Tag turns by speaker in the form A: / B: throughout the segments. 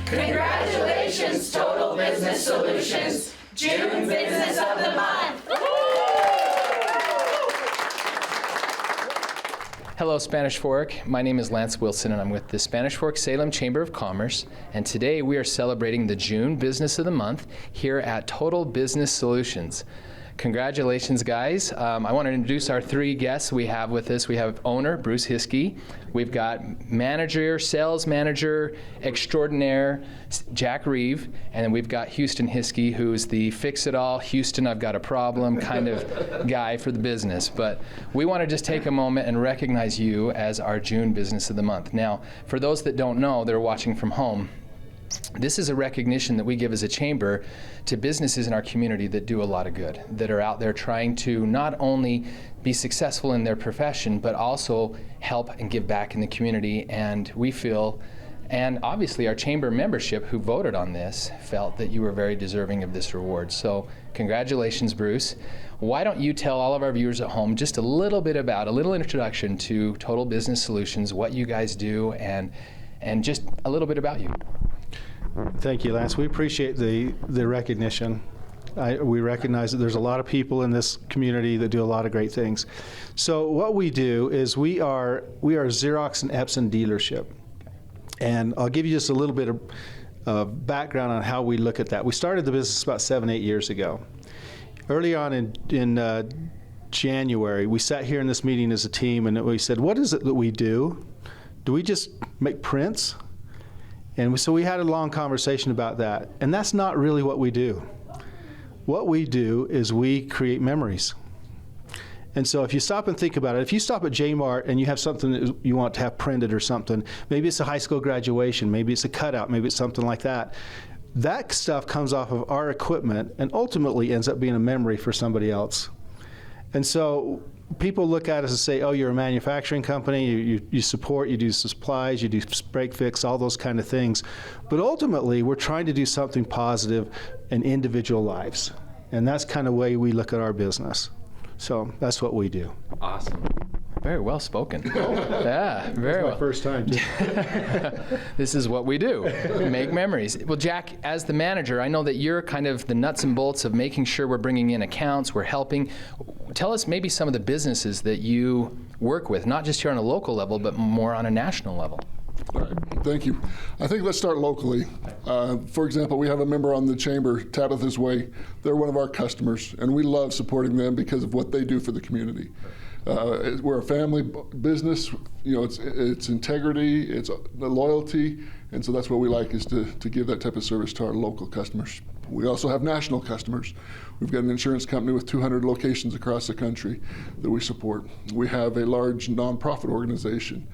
A: Congratulations, Total Business Solutions, June Business of the Month.
B: Hello, Spanish Fork. My name is Lance Wilson, and I'm with the Spanish Fork Salem Chamber of Commerce. And today we are celebrating the June Business of the Month here at Total Business Solutions. Congratulations, guys. I want to introduce our three guests we have with us. We have owner, Bruce Hiskey. We've got manager, sales manager extraordinaire, Jack Reeve. And then we've got Houston Hiskey, who's the fix-it-all, Houston, I've got a problem kind of guy for the business. But we want to just take a moment and recognize you as our June Business of the Month. Now, for those that don't know, they're watching from home, this is a recognition that we give as a chamber to businesses in our community that do a lot of good, that are out there trying to not only be successful in their profession, but also help and give back in the community. And we feel, and obviously our chamber membership who voted on this, felt that you were very deserving of this reward. So congratulations, Bruce. Why don't you tell all of our viewers at home just a little bit about, a little introduction to Total Business Solutions, what you guys do, and just a little bit about you.
C: Thank you, Lance. We appreciate the recognition. We recognize that there's a lot of people in this community that do a lot of great things. So what we do is we are Xerox and Epson dealership. And I'll give you just a little bit of background on how we look at that. We started the business about 7-8 years ago. Early on in January, we sat here in this meeting as a team and we said, what is it that we do? Do we just make prints? And so we had a long conversation about that. And that's not really what we do. What we do is we create memories. And so if you stop and think about it, if you stop at J-Mart and you have something that you want to have printed or something, maybe it's a high school graduation, maybe it's a cutout, maybe it's something like that. That stuff comes off of our equipment and ultimately ends up being a memory for somebody else. And so people look at us and say, oh, you're a manufacturing company, you support, you do supplies, you do break fix, all those kind of things. But ultimately, we're trying to do something positive in individual lives. And that's kind of the way we look at our business. So that's what we do.
B: Awesome. Very well spoken. Yeah, very well.
C: My first time.
B: This is what we do, make memories. Well, Jack, as the manager, I know that you're kind of the nuts and bolts of making sure we're bringing in accounts, we're helping. Tell us maybe some of the businesses that you work with, not just here on a local level, but more on a national level.
D: All right, thank you. I think let's start locally. For example, we have a member on the chamber, Tabitha's Way. They're one of our customers, and we love supporting them because of what they do for the community. We're a family business. You know, it's integrity, it's the loyalty, and so that's what we like, is to give that type of service to our local customers. We also have national customers. We've got an insurance company with 200 locations across the country that we support. We have a large nonprofit organization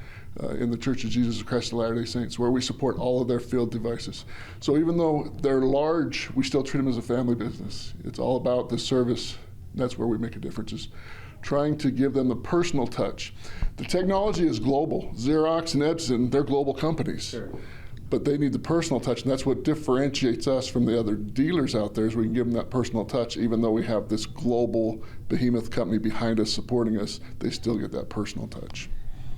D: in the Church of Jesus Christ of Latter-day Saints, where we support all of their field devices. So even though they're large, we still treat them as a family business. It's all about the service. That's where we make a difference, is trying to give them a personal touch. The technology is global. Xerox and Epson, they're global companies. Sure. But they need the personal touch, and that's what differentiates us from the other dealers out there, is we can give them that personal touch. Even though we have this global behemoth company behind us supporting us, they still get that personal touch.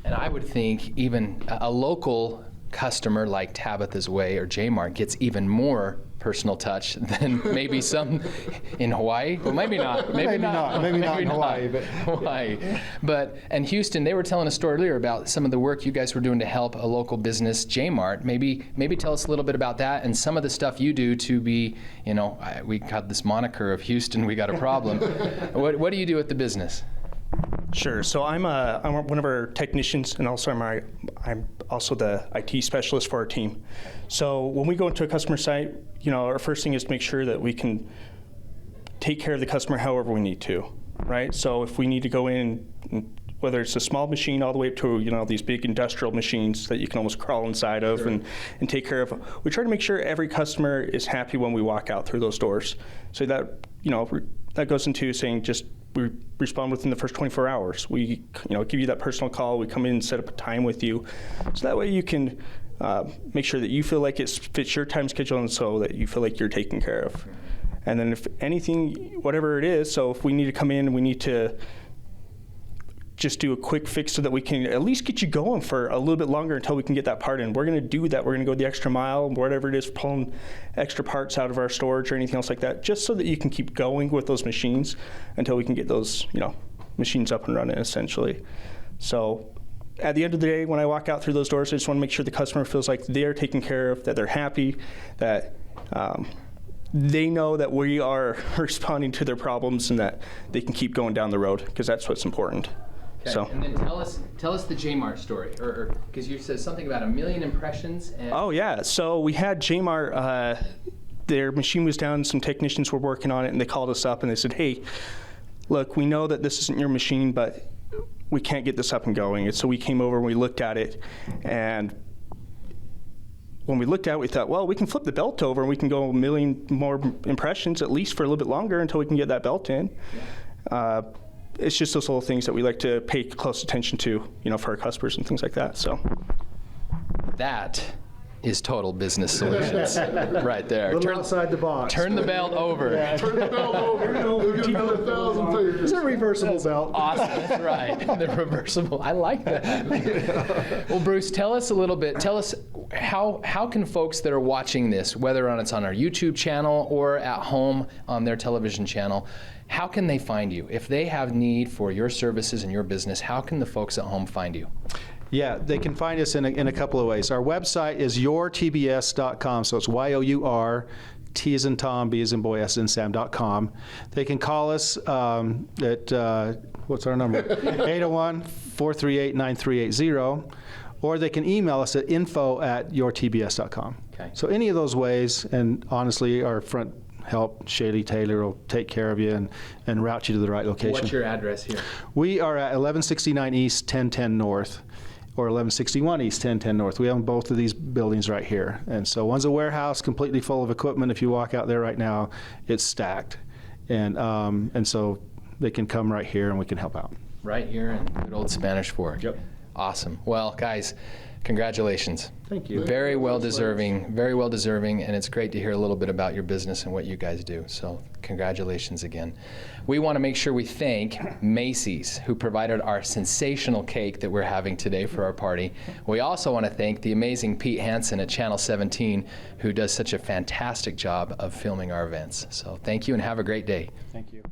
B: And I would think even a local customer like Tabitha's Way or J-Mart gets even more personal touch than maybe some in Hawaii. Well, maybe not. Maybe not in Hawaii. But and Houston, they were telling a story earlier about some of the work you guys were doing to help a local business, J-Mart. Maybe tell us a little bit about that and some of the stuff you do to be, you know, we got this moniker of Houston, we got a problem. What do you do with the business?
E: Sure. So I'm one of our technicians, and also I'm also the IT specialist for our team. So when we go into a customer site, you know, our first thing is to make sure that we can take care of the customer however we need to, right? So if we need to go in, whether it's a small machine all the way up to, you know, these big industrial machines that you can almost crawl inside of, sure, and take care of, we try to make sure every customer is happy when we walk out through those doors. So that, you know, that goes into saying just we respond within the first 24 hours. We, you know, give you that personal call. We come in and set up a time with you, so that way you can make sure that you feel like it fits your time schedule, and so that you feel like you're taken care of. And then if anything, whatever it is, so if we need to come in, we need to just do a quick fix so that we can at least get you going for a little bit longer until we can get that part in. We're going to do that. We're going to go the extra mile, whatever it is, pulling extra parts out of our storage or anything else like that, just so that you can keep going with those machines until we can get those, machines up and running, essentially. So at the end of the day, when I walk out through those doors, I just want to make sure the customer feels like they're taken care of, that they're happy, that they know that we are responding to their problems and that they can keep going down the road, because that's what's important.
B: Okay.
E: So.
B: And then tell us the Jmart story, or because you said something about 1 million impressions. And
E: Oh yeah, so we had Jmart. Their machine was down. Some technicians were working on it, and they called us up and they said, "Hey, look, we know that this isn't your machine, but we can't get this up and going." And so we came over and we looked at it, and when we looked at it, we thought, well, we can flip the belt over and we can go 1 million more impressions at least for a little bit longer until we can get that belt in. It's just those little things that we like to pay close attention to, for our customers and things like that. So
B: that is total business solutions right there.
C: outside the box.
B: Turn the belt over.
D: Turn the belt over. You'll get another 1,000 figures.
C: It's a reversible belt.
B: Awesome. That's right. The reversible. I like that. Well, Bruce, tell us a little bit. Tell us how can folks that are watching this, whether it's on our YouTube channel or at home on their television channel, how can they find you? If they have need for your services and your business, how can the folks at home find you?
C: Yeah, they can find us in a couple of ways. Our website is yourtbs.com, so it's Y-O-U-R, T as in Tom, B as in boy, S as in Sam.com. They can call us at, what's our number? 801-438-9380. Or they can email us at info@yourtbs.com.
B: Okay.
C: So any of those ways, and honestly, our front help, Shaylee Taylor, will take care of you and route you to the right location.
B: What's your address here?
C: We are at 1169 East, 1010 North, or 1161 East, 1010 North. We own both of these buildings right here. And so one's a warehouse completely full of equipment. If you walk out there right now, it's stacked. And so they can come right here and we can help out.
B: Right here in good old Spanish Fork.
C: Yep.
B: Awesome. Well, guys, congratulations.
C: Thank you.
B: Very well deserving, and it's great to hear a little bit about your business and what you guys do. So congratulations again. We want to make sure we thank Macy's, who provided our sensational cake that we're having today for our party. We also want to thank the amazing Pete Hansen at Channel 17, who does such a fantastic job of filming our events. So thank you and have a great day.
C: Thank you.